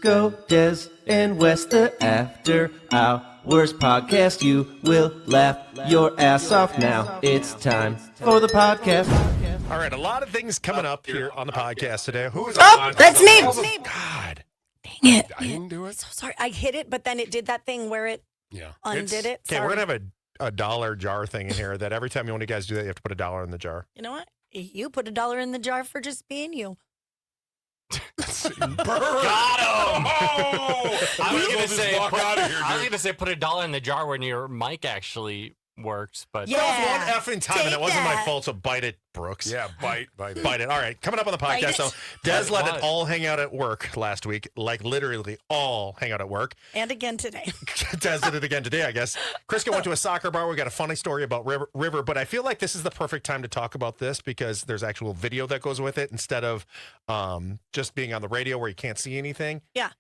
Crisco, Des, and West, the After Hours podcast. You will laugh your ass off now. It's time for the podcast. All right, a lot of things coming up here on the podcast today. Who is That's me. God. Dang it. I didn't do it. So sorry. I hit it, but then it did that thing where it undid it. Okay, we're going to have a dollar jar thing in here that every time you want you guys do that, you have to put $1 in the jar. You know what? You put $1 in the jar for just being you. Got him! Oh! I was going to say put $1 in the jar when your mic actually works, but Yeah. One effing time, and it wasn't my that. fault, so bite it, Brooks. Yeah, bite it. Bite it. All right, coming up on the Bite podcast, it. so Des let What? it all hang out at work last week, like literally all hang out at work. And again today. Des did it again today, I guess. Crisco went to a soccer bar. We got a funny story about River, but I feel like this is the perfect time to talk about this because there's actual video that goes with it instead of just being on the radio where you can't see anything. Yeah.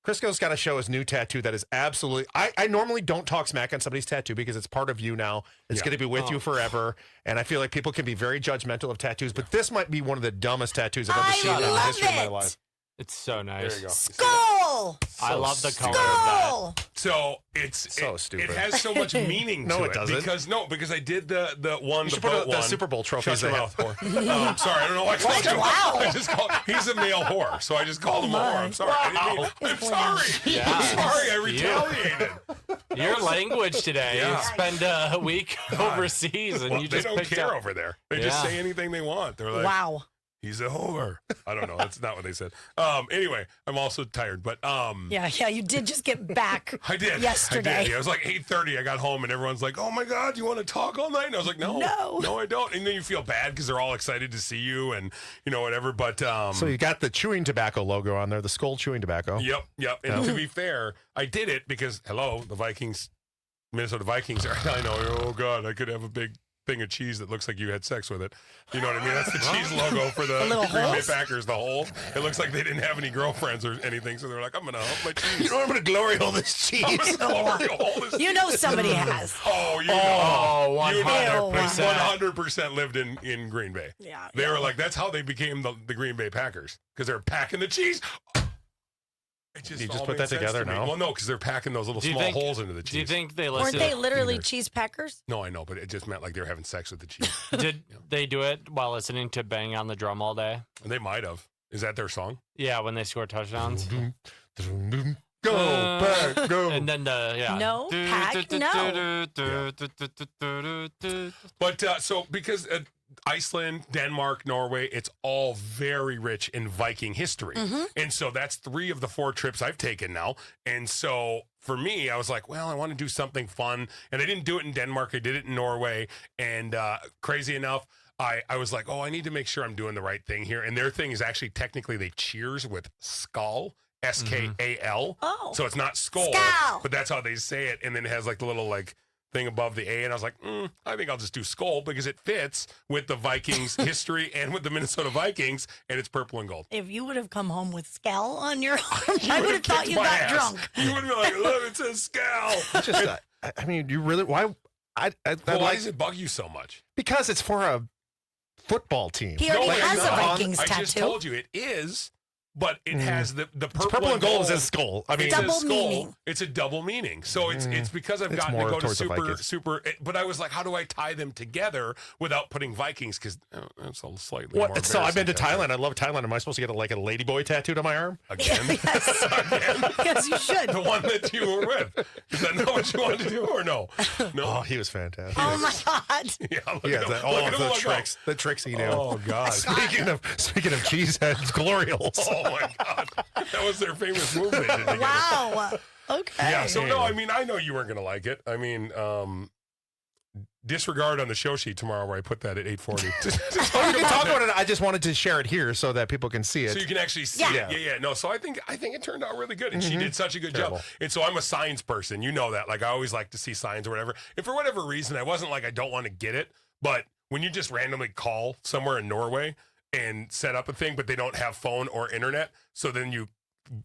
Crisco's got to show his new tattoo that is absolutely... I normally don't talk smack on somebody's tattoo because it's part of you now. It's going to be with you forever. And I feel like people can be very judgmental of tattoos, but this might be one of the dumbest tattoos I've ever seen in the love history of my it. life. it's so nice. There you go. Skull! I love the color of Skull! So it's So stupid. It has so much meaning No, to it doesn't. Because I did the one You the should boat put the one. Super Bowl trophies Shut your they mouth, have. whore. Sorry, I don't know why I called you. Wow. I just called. He's a male whore, so I just called him a whore. I'm sorry. I'm sorry. Yeah. I'm sorry. I retaliated. Your language today. Yeah. You spend a week overseas and Well, you they just don't picked care up. over there. They just Yeah. say anything they want. They're like, Wow. he's a whore. I don't know. That's not what they said. Anyway, I'm also tired, but Yeah, you did just get back I did. yesterday. I did. Yeah, it was like 8:30. I got home and everyone's like, "Oh my God, you want to talk all night?" And I was like, "No, I don't." And then you feel bad because they're all excited to see you and whatever. But So you got the chewing tobacco logo on there, the Skull chewing tobacco. Yep. And to be fair, I did it because the Vikings, Minnesota Vikings. I know. Oh God, I could have a big thing of cheese that looks like you had sex with it. You know what I mean? That's the cheese logo for the little Green Bay holes? Packers. The hole. It looks like they didn't have any girlfriends or anything, so they're like, "I'm gonna hump my cheese." You know, I'm going to glory hole this cheese. You know somebody has. Oh, you know. Oh, You know. 100%. 100% lived in Green Bay. Yeah. They were like, that's how they became the Green Bay Packers because they're packing the cheese. It You just all put made that sense together to me. now? Well, no, because they're packing those little Do you small think- holes into the cheese. Do you think they Weren't listed they literally Fingers. cheese packers? No, I know, but it just meant like they were having sex with the cheese. Did they do it while listening to Bang on the Drum all day? They might have. Is that their song? Yeah, when they score touchdowns. Go back, go. And then No, pack, no. But so because Iceland, Denmark, Norway, it's all very rich in Viking history. And so that's 3 of the 4 trips I've taken now. And so for me, I was like, well, I want to do something fun. And I didn't do it in Denmark. I did it in Norway. And crazy enough, I was like, oh, I need to make sure I'm doing the right thing here. And their thing is actually technically they cheers with skull. Skal. Oh. So it's not skull, Skal. but that's how they say it. And then it has like the little like thing above the A. And I was like, I think I'll just do skull because it fits with the Vikings history and with the Minnesota Vikings. And it's purple and gold. If you would have come home with Scal on your arm, I would have thought you got drunk. You would have been like, look, it says Skal. It's just, I mean, you really, why? Well, why does it bug you so much? Because it's for a football team. He already it's has a not. Vikings I tattoo. just told you it is. But it has the It's purple and gold is his skull. I mean, It's a Double skull. meaning. It's a double meaning. So it's because I've It's gotten to more go to towards the Vikings. but I was like, how do I tie them together without putting Vikings? Because that's a slightly more what? So I've been to embarrassing Thailand. I love Thailand. Am I supposed to get like a ladyboy tattooed on my arm? again. Yes. Again, Yes, you should. the one that you were with. Is that not what you wanted to do, or no? No. Oh, he was fantastic. Oh my God. Yeah. Look Yeah, at him. all Look of at him, the look tricks, the tricks he knew. Oh God. Speaking of cheeseheads, glory holes. Oh my God. That was their famous move they did together. Wow. Okay. Yeah, so no, I mean, I know you weren't going to like it. I mean, disregard on the show sheet tomorrow where I put that at 8:40. Oh, you can talk about it. I just wanted to share it here so that people can see it. So you can actually see Yeah. it. Yeah. No, so I think it turned out really good, and she did such a good Terrible. job. And so I'm a signs person, you know that. Like I always like to see signs or whatever. And for whatever reason, I wasn't like I don't want to get it, but when you just randomly call somewhere in Norway and set up a thing, but they don't have phone or internet, so then you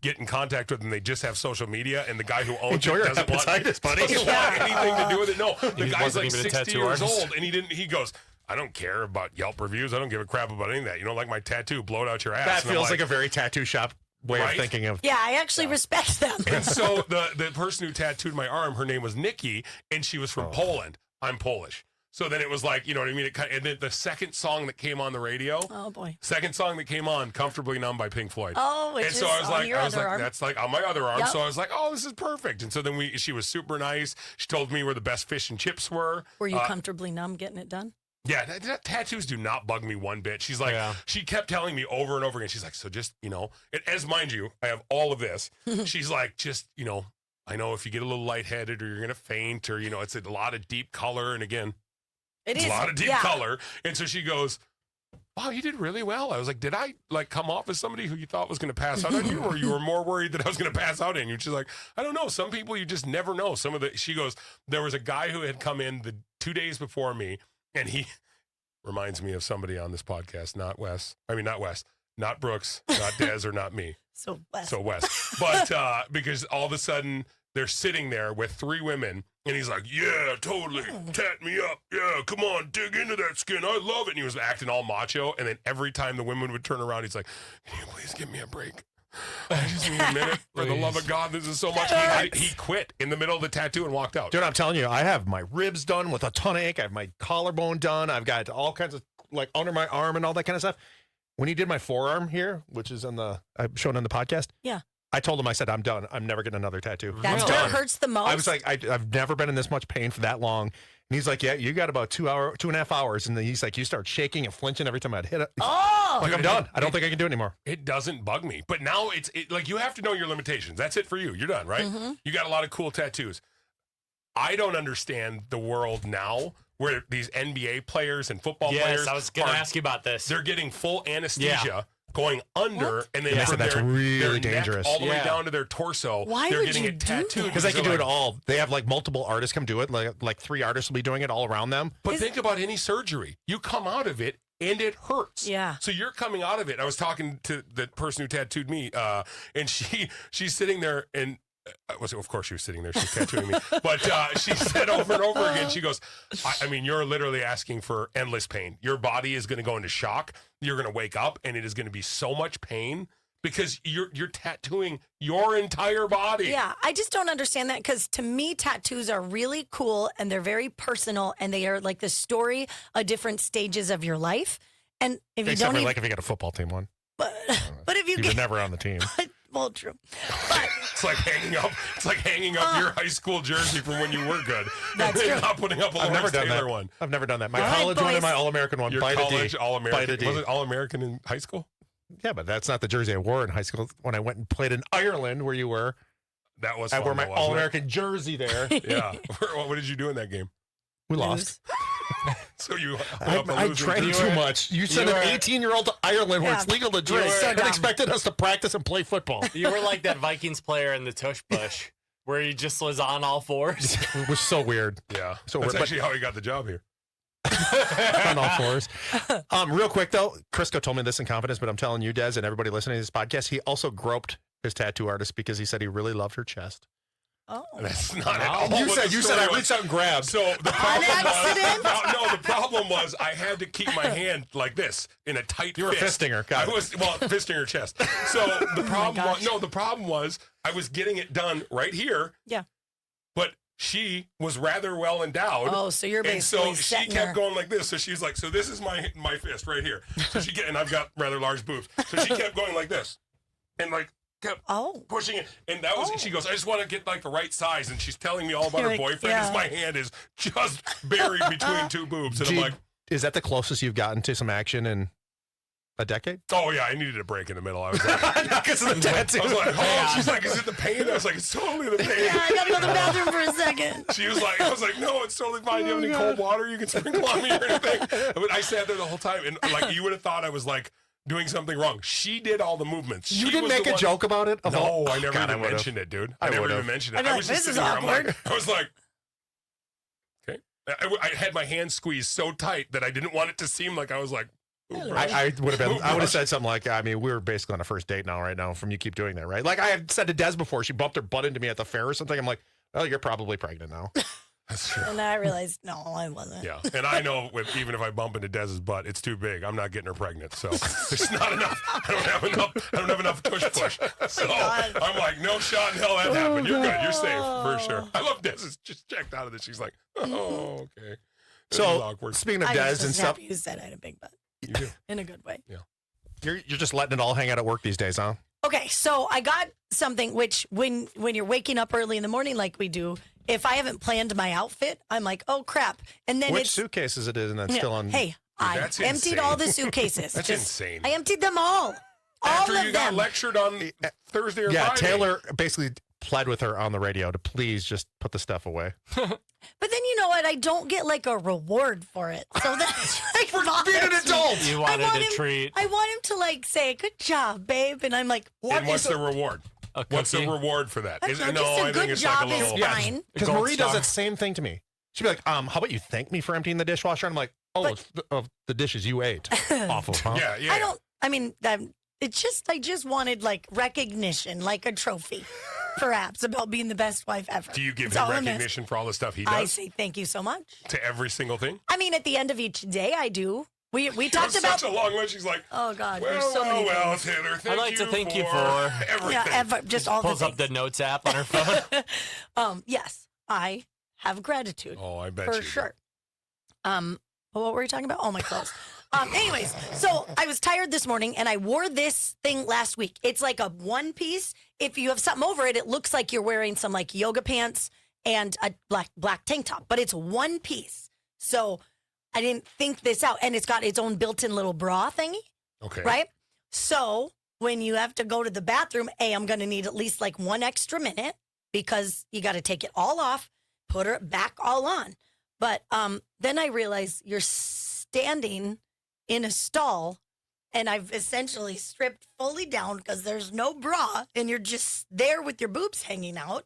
get in contact with them, they just have social media, and the guy who owns Enjoy it your doesn't want hepatitis, buddy. anything to do with it. No, the He guy's wasn't like even a 60 tattoo years artist. old, and he goes, I don't care about Yelp reviews. I don't give a crap about any of that. You don't like my tattoo? Blow it out your ass. That And I'm feels like a very tattoo shop way of Right? thinking of. Yeah, I actually respect them. And so the person who tattooed my arm, her name was Nikki, and she was from Poland. I'm Polish. So then it was like, you know what I mean? And then the second song that came on the radio, Oh boy. second song that came on, Comfortably Numb by Pink Floyd. Oh, which And so is I was on like, your other arm. that's like on my other arm. Yep. So I was like, oh, this is perfect. And so then she was super nice. She told me where the best fish and chips were. Were you comfortably numb getting it done? Yeah, tattoos do not bug me one bit. She's like, she kept telling me over and over again. She's like, so just, as mind you, I have all of this. She's like, just, I know if you get a little lightheaded or you're going to faint or, it's a lot of deep color. And again, It it's is a lot of deep color. And so she goes, wow, you did really well. I was like, did I come off as somebody who you thought was going to pass out on you, or you were more worried that I was going to pass out on you? She's like, I don't know. Some people you just never know. She goes, there was a guy who had come in the 2 days before me, and he reminds me of somebody on this podcast, not Brooks, not Des, or not me. So Wes. But because all of a sudden they're sitting there with 3 women, and he's like, yeah, totally, tat me up. Yeah, come on, dig into that skin. I love it. And he was acting all macho. And then every time the women would turn around, he's like, can you please give me a break? I just need a minute. For the love of God, this is so much. He quit in the middle of the tattoo and walked out. Dude, I'm telling you, I have my ribs done with a ton of ink. I have my collarbone done. I've got all kinds of, like, under my arm and all that kind of stuff. When he did my forearm here, which is I showed on the podcast. Yeah. I told him, I said, I'm done. I'm never getting another tattoo. That's I'm where done. it hurts the most. I was like, I've never been in this much pain for that long. And he's like, yeah, you got about 2.5 hours. And then he's like, you start shaking and flinching every time I'd hit it. Oh! Like, I'm done. I don't think I can do it anymore. It doesn't bug me. But now it's like you have to know your limitations. That's it for you. You're done, right? Mm-hmm. You got a lot of cool tattoos. I don't understand the world now where these NBA players and football players. Yes, I was going to ask you about this. They're getting full anesthesia. Going under and then from that's their really neck dangerous. all the way down to their torso. Why they're would getting you it do tattooed that? Because they can do they're it like- all. They have like multiple artists come do it. Like 3 artists will be doing it all around them. But think about any surgery. You come out of it and it hurts. Yeah. So you're coming out of it. I was talking to the person who tattooed me, and she's sitting there and. Of course, she was sitting there. She's tattooing me. But she said over and over again, she goes, I mean, you're literally asking for endless pain. Your body is going to go into shock. You're going to wake up, and it is going to be so much pain because you're tattooing your entire body. Yeah, I just don't understand that because to me, tattoos are really cool and they're very personal and they are like the story of different stages of your life. And if you Except don't for even, like if you got a football team one. but if you You were get, never on the team. well, true. But It's like hanging up your high school jersey from when you were good. That's and then true. not putting up a I've never Lawrence done Taylor that one. I've never done that. My All right, college one and boys. my All-American one. Your By the college D. All-American. By the D. Was it All-American in high school? Yeah, but that's not the jersey I wore in high school. When I went and played in Ireland, where you were, That was I fun, wore my though, wasn't it? All-American jersey there. Yeah. What did you do in that game? We lost. So you I drank too much. You sent an 18-year-old to Ireland where it's Yeah. legal to drink so and dumb. expected us to practice and play football. You were like that Vikings player in the tush push where he just was on all fours. It was so weird. Yeah. So That's we're- actually how he got the job here. On all fours. Real quick, though, Crisco told me this in confidence, but I'm telling you, Des, and everybody listening to this podcast, he also groped his tattoo artist because he said he really loved her chest. oh, That's not at Wow. all. You what said the I story was. reached out and grabbed. So the problem accident? was no. The problem was I had to keep my hand like this in a tight. You were a fist. fisting her. Got I it. was fisting her chest. So the problem was gosh. the problem was I was getting it done right here. yeah. But she was rather well endowed. Oh, so you're And basically so she setting kept her. going like this. So she's like, so this is my fist right here. So and I've got rather large boobs. So she kept going like this, and like kept Oh, pushing it. And that was. She goes, I just want to get like the right size. And she's telling me all about her Like, boyfriend. yeah. As my hand is just buried between two boobs, and I'm Gee, like, is that the closest you've gotten to some action in a decade? oh yeah, I needed a break in the middle. I was like, Because of the tattoo. I was like, oh. She's like, is it the pain? I was like, it's totally the pain. yeah, I gotta go to the bathroom for a second. She was like, I was like, no, it's totally fine. Do you have any cold water you can sprinkle on me or anything? But I sat there the whole time, and like you would have thought I was like doing something wrong. She did all the movements. You She didn't was make the a one- joke about it? No, I never God, even would've. mentioned it, dude. I I never would've. even mentioned it. I'd be I like, was just this is sitting there. I'm awkward. like, I was like, okay. I had my hand squeezed so tight that I didn't want it to seem like I was like, ooh, bro. I would have been. I would have said something like, I mean, we're basically on a first date now, right now. From you keep doing that, right? Like I had said to Des before, she bumped her butt into me at the fair or something. I'm like, well, you're probably pregnant now. That's true. And I realized, no, I wasn't. Yeah, and I know even if I bump into Dez's butt, it's too big. I'm not getting her pregnant, so it's not enough. I don't have enough push. So I'm like, no shot in hell that happened. You're good. You're safe for sure. I love Dez is just checked out of this. She's like, oh, okay. This is So awkward. speaking of I Des was and just stuff, happy you said I had a big butt. You do. In a good way. Yeah. you're just letting it all hang out at work these days, huh? Okay, so I got something which when you're waking up early in the morning like we do, if I haven't planned my outfit, I'm like, oh crap. And then Which it's suitcases it is, and that's still on. Hey, I that's emptied insane. all the suitcases. That's insane. I emptied them all. After all you of got them. lectured on Thursday or Yeah, Friday. Taylor basically pled with her on the radio to please just put the stuff away. But then you know what? I don't get like a reward for it. So that's like For being an adult. You wanted a treat. I want him to like say, "Good job, babe," and I'm like, "What And what's is the reward? A What's the cookie. reward for that? Just a I good think it's job like a is little. fine. Because Gold Marie does star. that same thing to me. She'd be like, how about you thank me for emptying the dishwasher? And I'm like, oh, But- it's of the dishes you ate off of, huh? Yeah, yeah. I don't. I mean, it's just I just wanted like recognition, like a trophy, perhaps about being the best wife ever. Do you give That's all him I'm asking. recognition for all the stuff he I does say thank you so much. to every single thing? I mean, at the end of each day, I do. We You talked have about. such a long list. She's like, Oh God, well, there's so many well, things. Taylor, I'd like to thank you for everything. Yeah, just all the Pulls up things. the notes app on her phone. Yes, I have gratitude Oh, I bet for you do. sure. What were we talking about? Oh, my clothes. Anyways, so I was tired this morning and I wore this thing last week. It's like a one piece. If you have something over it, it looks like you're wearing some like yoga pants and a black tank top, but it's one piece. So I didn't think this out, and it's got its own built-in little bra thingy, Okay. right? So when you have to go to the bathroom, I'm going to need at least like 1 extra minute because you got to take it all off, put it back all on. But then I realized you're standing in a stall, and I've essentially stripped fully down because there's no bra, and you're just there with your boobs hanging out.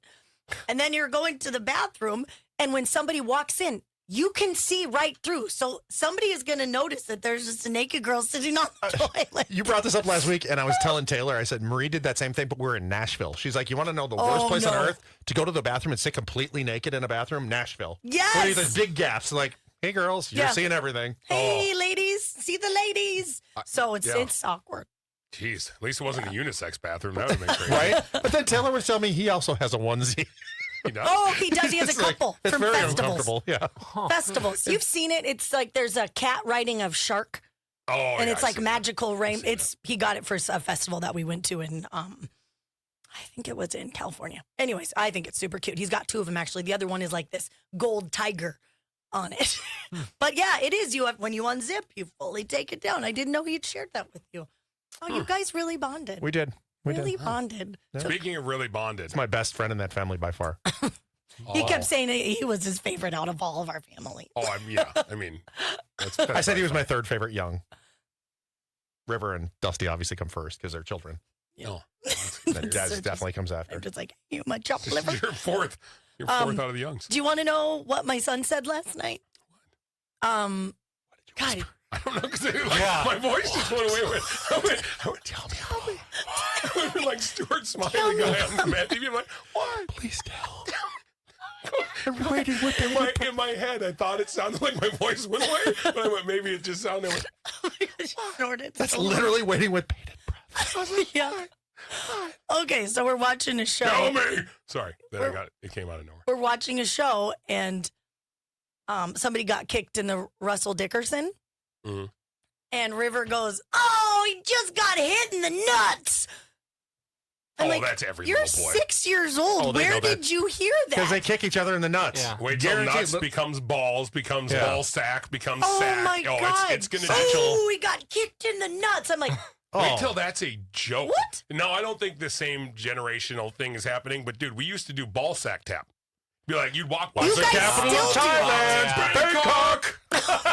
And then you're going to the bathroom, and when somebody walks in, you can see right through. So somebody is going to notice that there's just a naked girl sitting on the toilet. You brought this up last week, and I was telling Taylor, I said, Marie did that same thing, but we're in Nashville. She's like, you want to know the worst place on no. earth to go to the bathroom and sit completely naked in a bathroom? Nashville. Yes. Where there's big gaps. Like, hey, girls, you're Yeah. seeing everything. Hey, ladies, see the ladies. So yeah. it's awkward. Jeez, at least it wasn't a unisex bathroom. That would have been crazy. Right? But then Taylor was telling me he also has a onesie. You know? Oh, he does. He has a It's like- couple it's from very festivals. uncomfortable. Yeah. Festivals. You've seen it. It's like there's a cat riding a shark, Oh, and yeah, it's I like see magical rain. that. He got it for a festival that we went to in I think it was in California. Anyways, I think it's super cute. He's got 2 of them actually. The other one is like this gold tiger on it. But yeah, it is. You have when you unzip, you fully take it down. I didn't know he'd shared that with you. Oh, you guys really bonded. We did. We really did. bonded. Yeah. Speaking of really bonded, It's my best friend in that family by far. He kept saying he was his favorite out of all of our family. I mean, that's I said he was my third favorite young. River and Dusty obviously come first because they're children. No, Then Des So definitely comes I'm after. just like, you my chopped liver. you're fourth. You're fourth out of the youngs. Do you want to know what my son said last night? God, I don't know because Yeah. my voice just went away. I went, tell me. I went like Stuart Smiley guy on the Mad TV. I'm like, what? Please tell. I'm waiting with in my head, I thought it sounded like my voice went away, but I went, maybe it just sounded like. oh my gosh, I snorted. That's so literally waiting with bated breath. hard. Yeah. Okay, so we're watching a show. Tell me. Sorry, then I got it. It came out of nowhere. We're watching a show, and somebody got kicked in the Russell Dickerson. Mhm. And River goes, "Oh, he just got hit in the nuts." I'm Oh, like, that's every you're little boy. 6 years old. Oh, they Where know that. did you hear Because they that? kick each other in the nuts. Yeah. Wait till Guaranteed. nuts becomes balls, becomes Yeah. ball sack, becomes Oh sack. my God. It's going to Oh, he got kicked in the nuts. I'm like, Wait Oh. till that's a joke. What? No, I don't think the same generational thing is happening. But dude, we used to do ball sack tap. Be like, you'd walk by You the guys capital still of do Thailand, that? Bangkok.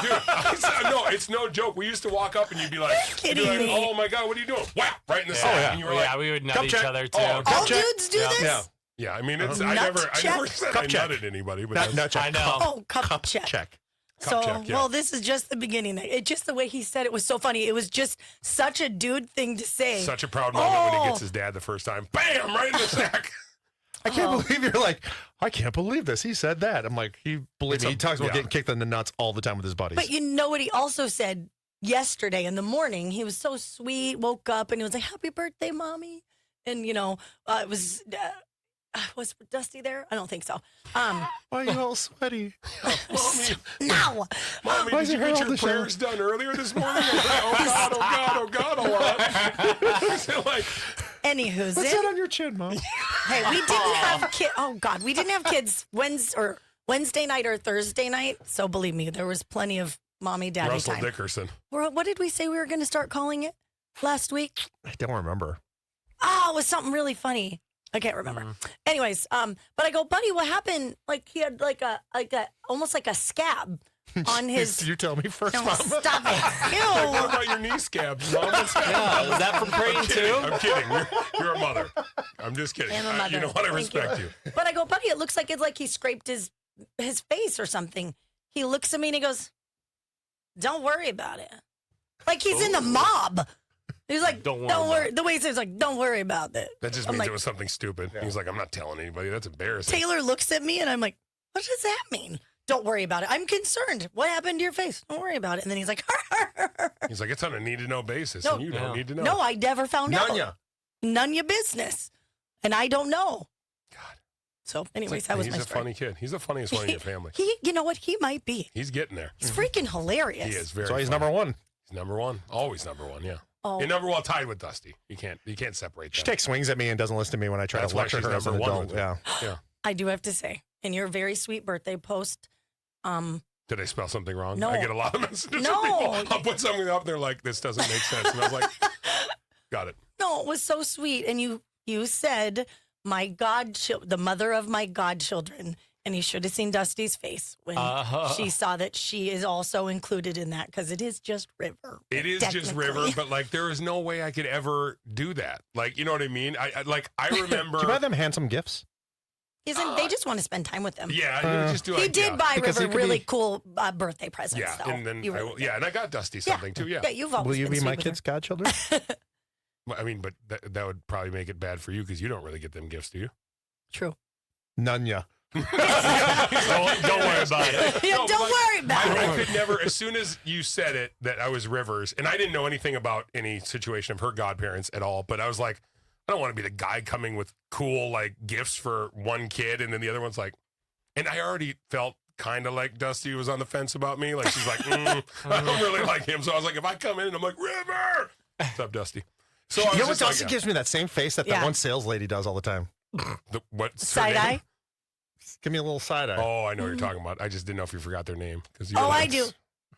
Dude, no, it's no joke. We used to walk up and you'd be like, kidding me. oh my God, what are you doing? Whap, right in the sack. yeah. And you were like, we would nut cup each check. other too. Oh, cup all check. dudes do Yeah. this? Yeah. yeah, I mean, it's, Nut I never check? said Cup I check. nutted anybody, but Nut, that's, nut check. I know. Oh, cup check. Check. So, check, yeah. well, this is just the beginning. It just the way he said it was so funny. It was just such a dude thing to say. such a proud moment when he Oh. gets his dad the first time. Bam, right in the sack. I can't believe you're like, I can't believe this. He said that. I'm like, he talks about getting kicked in the nuts all the time with his buddies. But you know what he also said yesterday in the morning? He was so sweet, woke up and he was like, happy birthday, mommy. And, it was Dusty there? I don't think so. Why are you all sweaty? No. Mommy, did you get your prayers done earlier this morning? Oh, God, a lot. Like, Anywho's what's that on your chin, Mom? Hey, we didn't have kids. Oh, God. We didn't have kids Wednesday night or Thursday night. So believe me, there was plenty of mommy, daddy Russell time. Dickerson. What did we say we were going to start calling it last week? I don't remember. Oh, it was something really funny. I can't remember. Anyways, but I go, buddy, what happened? Like he had like a almost like a scab on his. You tell me first, No, Mom. stop it. Ew. What about your knee scabs, Mom? Yeah, is that from praying too? I'm kidding. You're a mother. I'm just kidding. I'm a mother. You know what? I Thank respect you. But I go, buddy, it looks like he scraped his face or something. He looks at me and he goes, "Don't worry about it." Like he's in the mob. He's like, "Don't worry." The way he says, like, "Don't worry about it." That just I'm means like, it was something stupid. He's like, I'm not telling anybody. That's embarrassing. Taylor looks at me and I'm like, "What does that mean?" Don't worry about it. I'm concerned. What happened to your face? Don't worry about it. And then he's like, He's like, it's on a need to know basis, No. and you don't need to know. "No, I never found out. Nanya. None your business." And I don't know. God. So, anyways, that was He's my a story. funny kid. He's the funniest one in your family. You know what? He might be. He's getting there. He's freaking hilarious. He is very. So he's funny. number one. He's number one. Always number one. Yeah. Oh. And number one tied with Dusty. You can't separate She that. takes swings at me and doesn't listen to me when I try That's to why lecture she's her as an number one adult. with me. Yeah. Yeah. I do have to say, in your very sweet birthday post, Did I spell something wrong? No. I get a lot of messages. No. From people. I'll put something up there like this doesn't make sense, and I was like, got it. no, it was so sweet. And you said, the mother of my godchildren. And you should have seen Dusty's face when she saw that she is also included in that because it is just River. It is just technically. River, but like there is no way I could ever do that. Like, you know what I mean? I remember. Do you buy them handsome gifts? They just want to spend time with them. Yeah, you would just do. He like, did yeah. buy Because River it could really be- cool birthday presents. Yeah, though. and then You really did. and I got Dusty something too. Yeah. Yeah, you've always Will you been be sweet my with her. kid's godchildren? I mean, but that would probably make it bad for you because you don't really get them gifts, do you? True. Nanya. Don't worry about it. Yeah, No, don't like, worry about it. I could never. As soon as you said it, that I was Rivers, and I didn't know anything about any situation of her godparents at all. But I was like, I don't want to be the guy coming with cool like gifts for one kid, and then the other one's like, and I already felt kind of like Dusty was on the fence about me. Like she's like, I don't really like him. So I was like, if I come in and I'm like, River, what's up, Dusty? So I was You know what? just like, Dusty gives me that same face that Yeah. one sales lady does all the time. what's her Side name? eye. Give me a little side eye. Oh, I know what you're talking about. I just didn't know if you forgot their name. Oh, I do.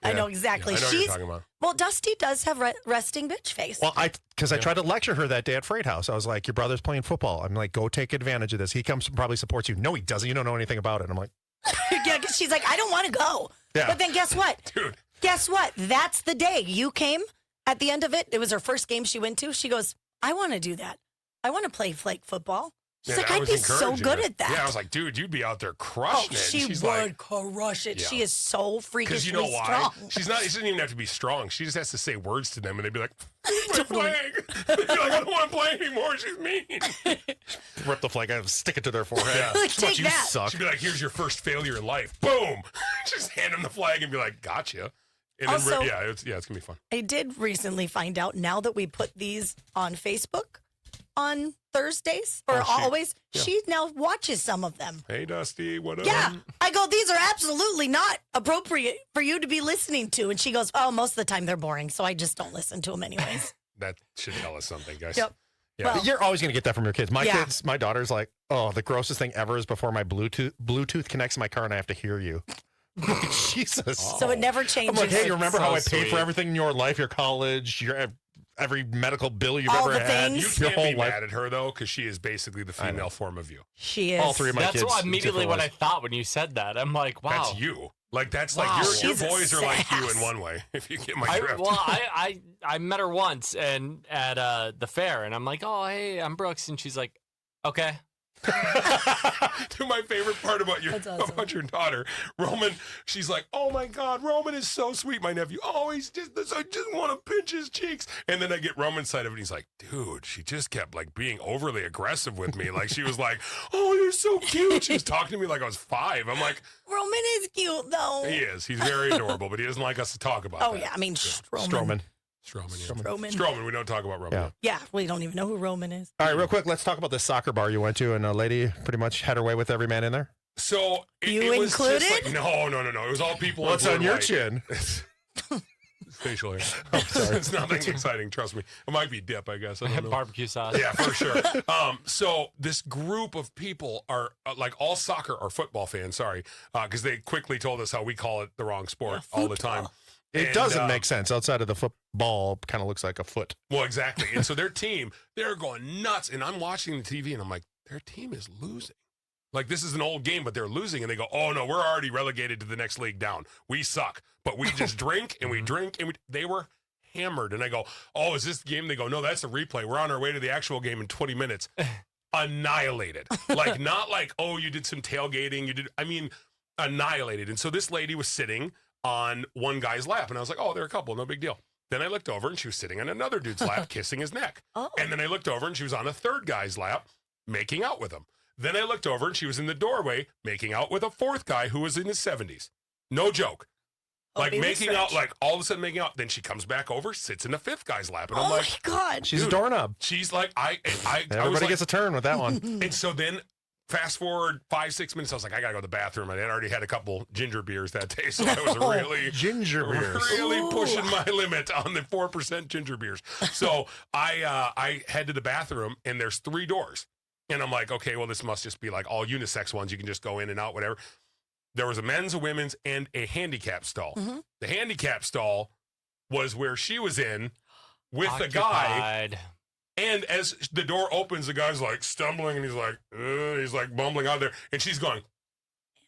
I know Yeah, exactly. I know what She's you're talking about. well, Dusty does have resting bitch face. Well, I tried to lecture her that day at Freight House. I was like, your brother's playing football. I'm like, go take advantage of this. He comes and probably supports you. No, he doesn't. You don't know anything about it. I'm like, Yeah, 'cause she's like, I don't want to go. Yeah. But then guess what? Dude. Guess what? That's the day you came. At the end of it, it was her first game she went to. She goes, I want to do that. I want to play flag football. She's And like, I I'd was be so encouraging good her. at that. Yeah, I was like, dude, you'd be out there Oh, crushing it. she She's would like, crush it. Yeah. She is so because freakishly you know why? strong. She doesn't even have to be strong. She just has to say words to them, and they'd be like, "My flag." They'd be like, I don't want to play anymore. She's mean. rip the flag and stick it to their forehead. Yeah. Like, But take you that. suck. She'd be like, here's your first failure in life. Boom. Just hand him the flag and be like, gotcha. And Also- then, it's going to be fun. I did recently find out now that we put these on Facebook on Thursdays or always, she now watches some of them. Hey, Dusty, what up? Yeah. I go, these are absolutely not appropriate for you to be listening to. And she goes, oh, most of the time they're boring. So I just don't listen to them anyways. That should tell us something, guys. Yep. Yeah. Well, You're always going to get that from your kids. My Yeah. kids, my daughter's like, oh, the grossest thing ever is before my Bluetooth connects to my car and I have to hear you. Jesus. so it never I'm changes. like, hey, you remember So how I paid sweet. for everything in your life, your college, your every medical bill you've All ever the had, things. You your can't whole be life. mad at her, though, because she is basically the female form of you. She is. All three of my That's kids. what immediately different what I ways. thought when you said that. I'm like, wow. That's you. Like, that's Wow. like, your She's a boys are like you in sass. one way, if you get my drift. I met her once and at the fair, and I'm like, oh, hey, I'm Brooks. And she's like, okay. To my favorite part about your That's awesome. about your daughter, Roman. She's like, "Oh my God, Roman is so sweet, my nephew. Oh, I just want to pinch his cheeks." And then I get Roman's side of it. He's like, "Dude, she just kept like being overly aggressive with me. Like she was like, oh, you're so cute." She was talking to me like I was 5. I'm like, Roman is cute though. he is. He's very adorable, but he doesn't like us to talk about. Oh that. yeah, I mean Roman. Strowman. Strowman. We don't talk about Roman. Yeah. Yeah, we don't even know who Roman is. All right, real quick, let's talk about this soccer bar you went to, and a lady pretty much had her way with every man in there. So You it was included? just like, no. It was all people. What's in blue on and your white. chin? Facial hair. It's nothing exciting. Trust me. It might be dip, I guess. I don't know. Barbecue sauce. Yeah, for sure. So this group of people are like all soccer or football fans. Sorry, because they quickly told us how we call it the wrong sport all the time. It And, doesn't make sense. Outside of the football, kind of looks like a foot. Well, exactly. And so their team, they're going nuts. And I'm watching the TV and I'm like, their team is losing. Like this is an old game, but they're losing. And they go, "Oh no, we're already relegated to the next league down. We suck." But we just drink and we drink and they were hammered. And I go, "Oh, is this the game?" They go, "No, that's a replay. We're on our way to the actual game in 20 minutes." Annihilated. Like not like, "Oh, you did some tailgating. I mean, annihilated. And so this lady was sitting on one guy's lap. And I was like, "Oh, they're a couple. No big deal." Then I looked over and she was sitting on another dude's lap, kissing his neck. Oh. And then I looked over and she was on a third guy's lap, making out with him. Then I looked over and she was in the doorway, making out with a fourth guy who was in his 70s. No joke. Like Baby making out, stretch. like all of a sudden making out. Then she comes back over, sits in the fifth guy's lap. And I'm Oh like, my God. She's Dude. a doorknob. she's like, I was Everybody like, gets a turn with that one. and so then fast forward 5-6 minutes, I was like, I gotta go to the bathroom. I had already had a couple ginger beers that day, so I was really Ginger beers. really Ooh. pushing my limit on the 4% ginger beers. So I head to the bathroom and there's 3 doors. And I'm like, okay, well, this must just be like all unisex ones. You can just go in and out, whatever. There was a men's, a women's, and a handicap stall. Mhm. The handicap stall was where she was in with the guy. Occupied. And as the door opens, the guy's like stumbling and he's like bumbling out there. And she's going,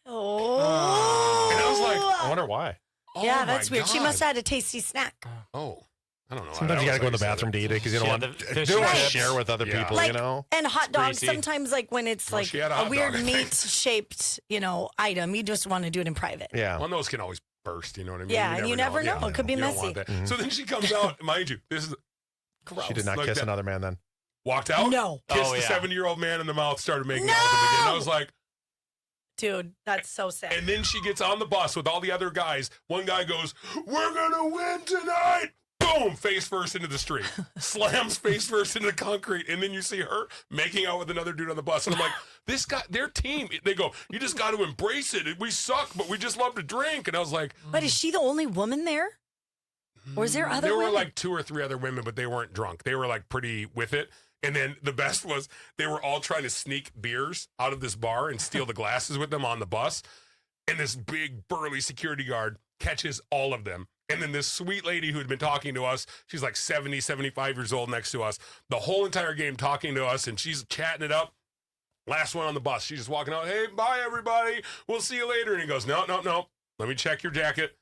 Oh. And I was like, I wonder why. oh yeah, my that's weird. She God. must have had a tasty snack. Oh, I don't know. Sometimes you got to go in the bathroom to eat it because you don't Yeah, want the to fish don't and want to chips. share with other Yeah. people, Like- you know? And hot dogs, greasy. sometimes like when it's Well, like she had a a hot weird dog, I think. meat shaped, item, you just want to do it in private. Yeah. Well, those can always burst, you know what I mean? Yeah, and you never know. Yeah, It could be you don't messy. want that. Mhm. So then she comes out, mind you, this is Gross. She did not Like kiss that. another man then. walked out, No. kissed Oh, the yeah. 7-year-old man in the mouth, started making out with him again. I No! was like, Dude, that's so sad. and then she gets on the bus with all the other guys. One guy goes, "We're gonna win tonight." Boom, face first into the street. Slams face first into the concrete. And then you see her making out with another dude on the bus. And I'm like, this guy, their team, they go, "You just got to embrace it. We suck, but we just love to drink." And I was like, But is she the only woman there? Or is there other there were women? like 2 or 3 other women, but they weren't drunk. They were like pretty with it. And then the best was they were all trying to sneak beers out of this bar and steal the glasses with them on the bus. And this big burly security guard catches all of them. And then this sweet lady who had been talking to us, she's like 70, 75 years old next to us, the whole entire game talking to us, and she's chatting it up. Last one on the bus. She's just walking out, "Hey, bye, everybody. We'll see you later." And he goes, "No. Let me check your jacket."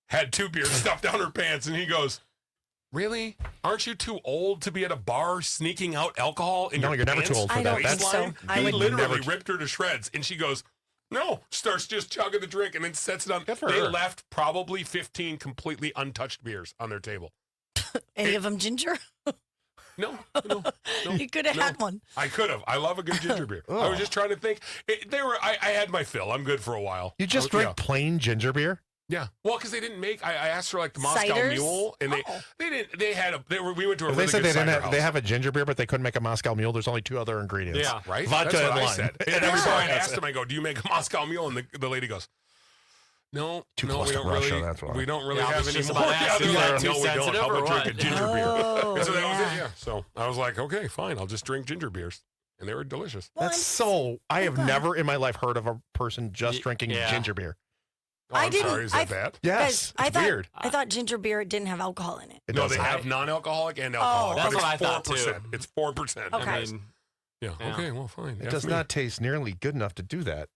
Had 2 beers stuffed down her pants, and he goes, "Really? Aren't you too old to be at a bar sneaking out alcohol in No, your you're never pants?" too old for I that. don't think That's so. I He would literally never- ripped her to shreds, and she goes, "No." Starts just chugging the drink and then sets it on. Good for They her. left probably 15 completely untouched beers on their table. Any of them ginger? No. You could have no. had one. I could have. I love a good ginger beer. I was just trying to think. I had my fill. I'm good for a while. You just Oh, drink plain ginger beer? Yeah. Well, because they didn't make. I asked for like the Moscow Ciders? Mule, and Oh. they didn't. They had a. They were. We went to a If really they said good they didn't cider have, house. they have a ginger beer, but they couldn't make a Moscow Mule, there's only 2 other ingredients. Yeah. Right? Vodka That's what and I lime. said. And And every time I that's asked it. him, I go, "Do you make a Moscow Mule?" And the lady goes, "No, Too no, close we to don't Russia, really. that's why. We don't really Yeah, I have was any just more." about to Yeah, ask, they're is like, that too "No, we don't. sensitive How or about drink a what?" ginger beer?" Oh, And so that was it. yeah. Yeah. So I was like, "Okay, fine. I'll just drink ginger beers," and they were delicious. Well, That's I'm- so. I have God. never in my life heard of a person just drinking Yeah. ginger beer. Oh, I I'm didn't- sorry. Is I- that bad? Yes. Guys, It's weird. I thought ginger beer didn't have alcohol in it. It No, does they not. have non-alcoholic and alcoholic. That's but what I it's thought, too. 4%. It's 4%. Okay. I mean, Yeah. Yeah. Okay. Well, fine. It F does me. not taste nearly good enough to do that.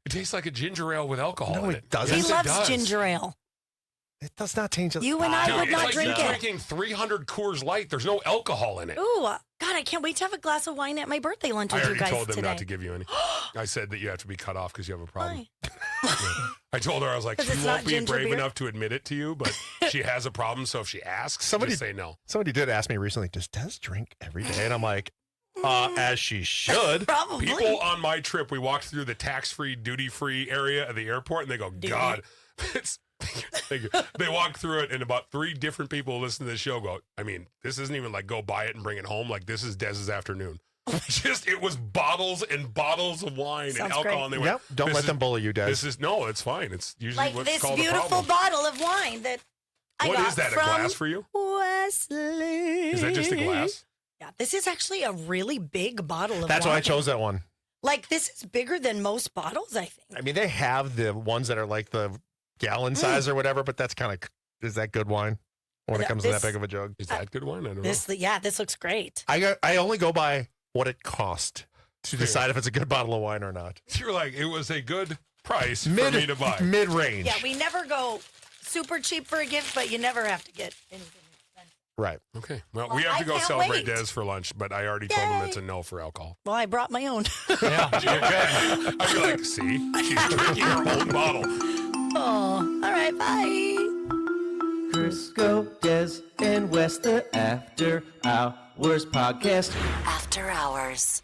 It tastes like a ginger ale with alcohol No, in it it. doesn't. He Yes, it loves does. ginger ale. It does not change. You and I Dude, would it's not like drink you're it. drinking 300 Coors Light. There's no alcohol in it. Ooh, God, I can't wait to have a glass of wine at my birthday lunch I with you already guys told them today. not to give you any. I said that you have to be cut off because you have a problem. Why? I told her, I was like, 'Cause she it's won't not be ginger brave beer? enough to admit it to you, but she has a problem. So if she asks, Somebody- just say no. Somebody did ask me recently, does Des drink every day? And I'm like, as she should. Probably. People on my trip, we walked through the tax-free, duty-free area of the airport, and they go, God, it's... they walk through it, and about 3 different people who listen to this show go, I mean, this isn't even like go buy it and bring it home. Like, this is Dez's afternoon. It was bottles and bottles of wine Sounds and alcohol. great. And they went, Yep. Don't let them bully you, Des. No, it's fine. It's usually Like what's this called a beautiful problem. bottle of wine that I What got is that, a from glass for you? Wesley. Is that just a glass? Yeah, this is actually a really big bottle of That's wine. why I chose that one. Like, this is bigger than most bottles, I think. I mean, they have the ones that are like the gallon size or whatever, but that's kind of, is that good wine when it No, comes to this- that big of a jug? Is that good wine? I don't This, yeah, this looks great. I only go by what it cost to decide if it's a good bottle of wine or not. know. You're like, it was a good price for me to buy. Mid-range. Yeah, we never go super cheap for a gift, but you never have to get anything expensive. Right. Okay. Well, Well, we have I to go can't celebrate wait. Des for lunch, but I already told him Yay. it's a no for alcohol. Well, I brought my own. Yeah, you're good. I'd be like, see, she's drinking her own bottle. Oh, all right, bye. Crisco, Des, and West, the After Hours podcast. After Hours.